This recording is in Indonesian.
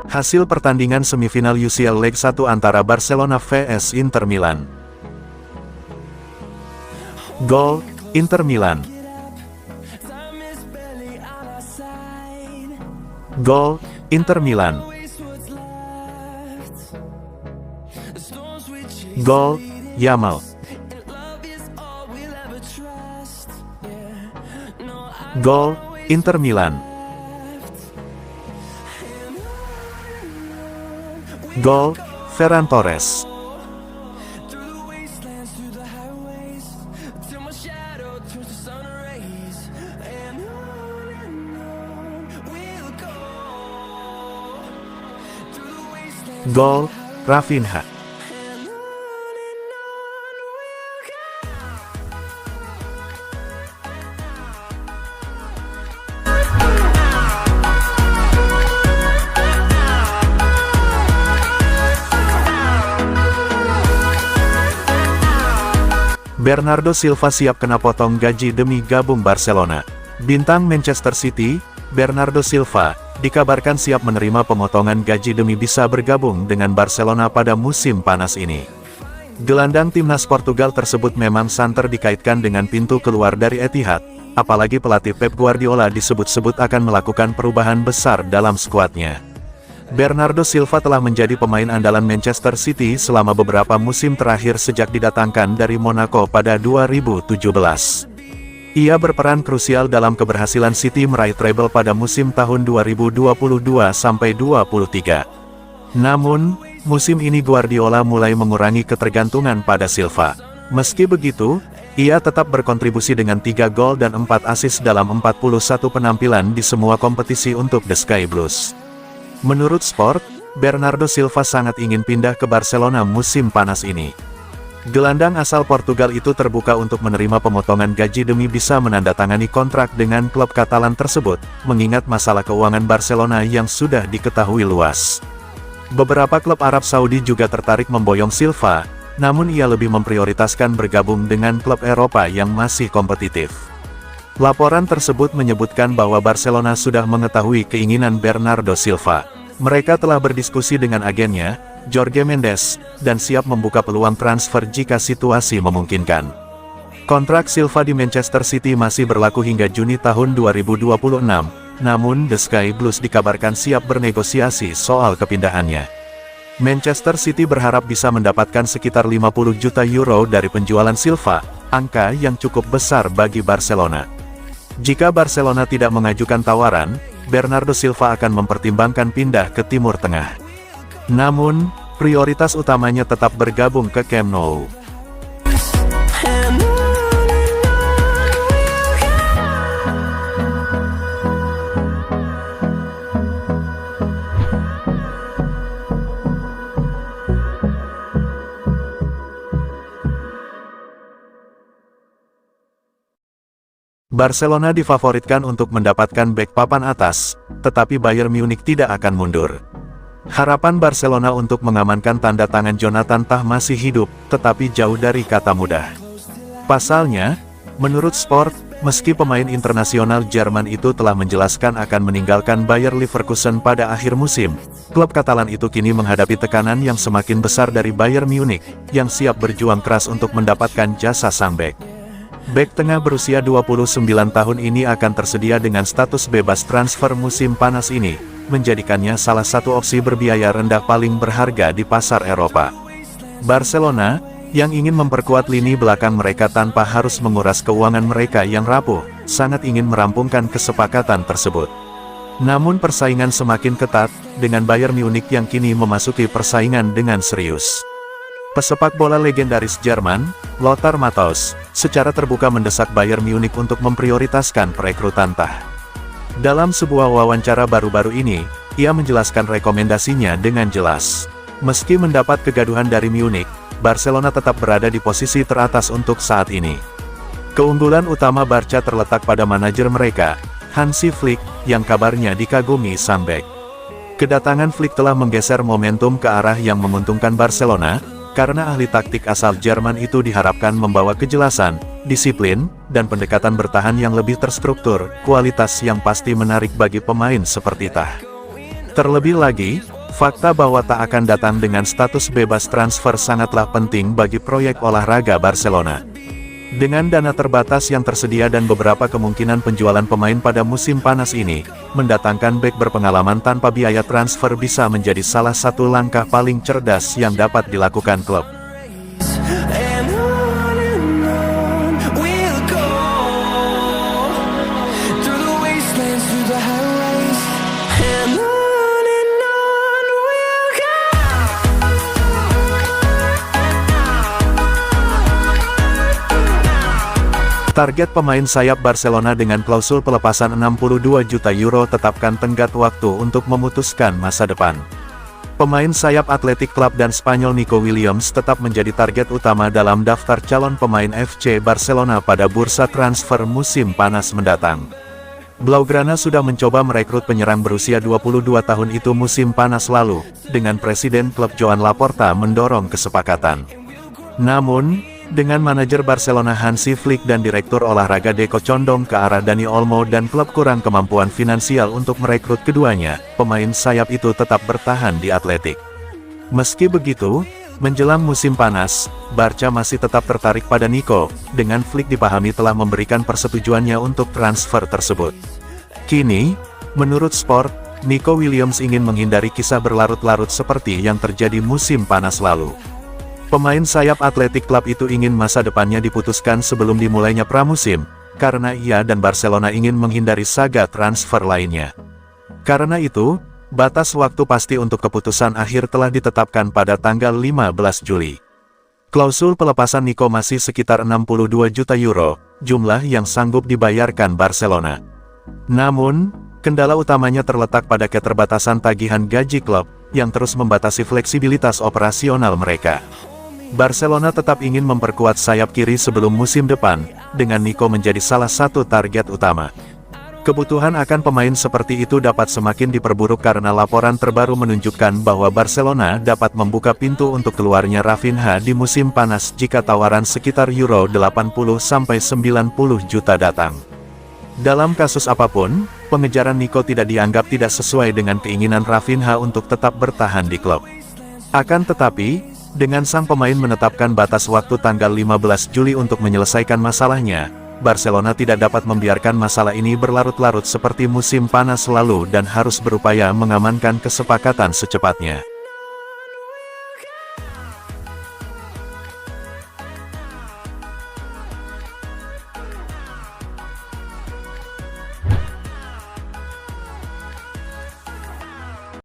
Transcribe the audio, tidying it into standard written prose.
Hasil pertandingan semifinal UCL Leg 1 antara Barcelona vs Inter Milan. Gol, Inter Milan. Gol, Inter Milan. Gol, Yamal. Gol, Inter Milan. Gol, Ferran Torres. Gol, Rafinha. Bernardo Silva siap kena potong gaji demi gabung Barcelona. Bintang Manchester City, Bernardo Silva, dikabarkan siap menerima pemotongan gaji demi bisa bergabung dengan Barcelona pada musim panas ini. Gelandang timnas Portugal tersebut memang santer dikaitkan dengan pintu keluar dari Etihad, apalagi pelatih Pep Guardiola disebut-sebut akan melakukan perubahan besar dalam skuadnya. Bernardo Silva telah menjadi pemain andalan Manchester City selama beberapa musim terakhir sejak didatangkan dari Monaco pada 2017. Ia berperan krusial dalam keberhasilan City meraih treble pada musim tahun 2022-23. Namun, musim ini Guardiola mulai mengurangi ketergantungan pada Silva. Meski begitu, ia tetap berkontribusi dengan 3 gol dan 4 assist dalam 41 penampilan di semua kompetisi untuk The Sky Blues. Menurut Sport, Bernardo Silva sangat ingin pindah ke Barcelona musim panas ini. Gelandang asal Portugal itu terbuka untuk menerima pemotongan gaji demi bisa menandatangani kontrak dengan klub Katalan tersebut, mengingat masalah keuangan Barcelona yang sudah diketahui luas. Beberapa klub Arab Saudi juga tertarik memboyong Silva, namun ia lebih memprioritaskan bergabung dengan klub Eropa yang masih kompetitif. Laporan tersebut menyebutkan bahwa Barcelona sudah mengetahui keinginan Bernardo Silva. Mereka telah berdiskusi dengan agennya, Jorge Mendes, dan siap membuka peluang transfer jika situasi memungkinkan. Kontrak Silva di Manchester City masih berlaku hingga Juni tahun 2026, namun The Sky Blues dikabarkan siap bernegosiasi soal kepindahannya. Manchester City berharap bisa mendapatkan sekitar 50 juta euro dari penjualan Silva, angka yang cukup besar bagi Barcelona. Jika Barcelona tidak mengajukan tawaran, Bernardo Silva akan mempertimbangkan pindah ke Timur Tengah. Namun, prioritas utamanya tetap bergabung ke Camp Nou. Barcelona difavoritkan untuk mendapatkan bek papan atas, tetapi Bayern Munich tidak akan mundur. Harapan Barcelona untuk mengamankan tanda tangan Jonathan Tah masih hidup, tetapi jauh dari kata mudah. Pasalnya, menurut Sport, meski pemain internasional Jerman itu telah menjelaskan akan meninggalkan Bayer Leverkusen pada akhir musim, klub Katalan itu kini menghadapi tekanan yang semakin besar dari Bayern Munich, yang siap berjuang keras untuk mendapatkan jasa sang bek. Bek tengah berusia 29 tahun ini akan tersedia dengan status bebas transfer musim panas ini, menjadikannya salah satu opsi berbiaya rendah paling berharga di pasar Eropa. Barcelona, yang ingin memperkuat lini belakang mereka tanpa harus menguras keuangan mereka yang rapuh, sangat ingin merampungkan kesepakatan tersebut. Namun persaingan semakin ketat, dengan Bayern Munich yang kini memasuki persaingan dengan serius. Pesepak bola legendaris Jerman, Lothar Matthaus, secara terbuka mendesak Bayern Munich untuk memprioritaskan perekrutan Tah. Dalam sebuah wawancara baru-baru ini, ia menjelaskan rekomendasinya dengan jelas. Meski mendapat kegaduhan dari Munich, Barcelona tetap berada di posisi teratas untuk saat ini. Keunggulan utama Barca terletak pada manajer mereka, Hansi Flick, yang kabarnya dikagumi sang bek. Kedatangan Flick telah menggeser momentum ke arah yang menguntungkan Barcelona, karena ahli taktik asal Jerman itu diharapkan membawa kejelasan, disiplin, dan pendekatan bertahan yang lebih terstruktur, kualitas yang pasti menarik bagi pemain seperti Tah. Terlebih lagi, Fakta bahwa tak akan datang dengan status bebas transfer sangatlah penting bagi proyek olahraga Barcelona. Dengan dana terbatas yang tersedia dan beberapa kemungkinan penjualan pemain pada musim panas ini, mendatangkan bek berpengalaman tanpa biaya transfer bisa menjadi salah satu langkah paling cerdas yang dapat dilakukan klub. Target pemain sayap Barcelona dengan klausul pelepasan 62 juta euro tetapkan tenggat waktu untuk memutuskan masa depan. Pemain sayap Athletic Club dan Spanyol Nico Williams tetap menjadi target utama dalam daftar calon pemain FC Barcelona pada bursa transfer musim panas mendatang. Blaugrana sudah mencoba merekrut penyerang berusia 22 tahun itu musim panas lalu, dengan Presiden klub Joan Laporta mendorong kesepakatan. Namun, dengan manajer Barcelona Hansi Flick dan direktur olahraga Deco condong ke arah Dani Olmo dan klub kurang kemampuan finansial untuk merekrut keduanya, pemain sayap itu tetap bertahan di Athletic. Meski begitu, menjelang musim panas, Barca masih tetap tertarik pada Nico, dengan Flick dipahami telah memberikan persetujuannya untuk transfer tersebut. Kini, menurut Sport, Nico Williams ingin menghindari kisah berlarut-larut seperti yang terjadi musim panas lalu. Pemain sayap Athletic Club itu ingin masa depannya diputuskan sebelum dimulainya pramusim, karena ia dan Barcelona ingin menghindari saga transfer lainnya. Karena itu, batas waktu pasti untuk keputusan akhir telah ditetapkan pada tanggal 15 Juli. Klausul pelepasan Nico masih sekitar 62 juta euro, jumlah yang sanggup dibayarkan Barcelona. Namun, kendala utamanya terletak pada keterbatasan tagihan gaji klub, yang terus membatasi fleksibilitas operasional mereka. Barcelona tetap ingin memperkuat sayap kiri sebelum musim depan, dengan Nico menjadi salah satu target utama. Kebutuhan akan pemain seperti itu dapat semakin diperburuk karena laporan terbaru menunjukkan bahwa Barcelona dapat membuka pintu untuk keluarnya Rafinha di musim panas jika tawaran sekitar euro 80–90 juta datang. Dalam kasus apapun, pengejaran Nico tidak dianggap tidak sesuai dengan keinginan Rafinha untuk tetap bertahan di klub. Akan tetapi, dengan sang pemain menetapkan batas waktu tanggal 15 Juli untuk menyelesaikan masalahnya, Barcelona tidak dapat membiarkan masalah ini berlarut-larut seperti musim panas lalu dan harus berupaya mengamankan kesepakatan secepatnya.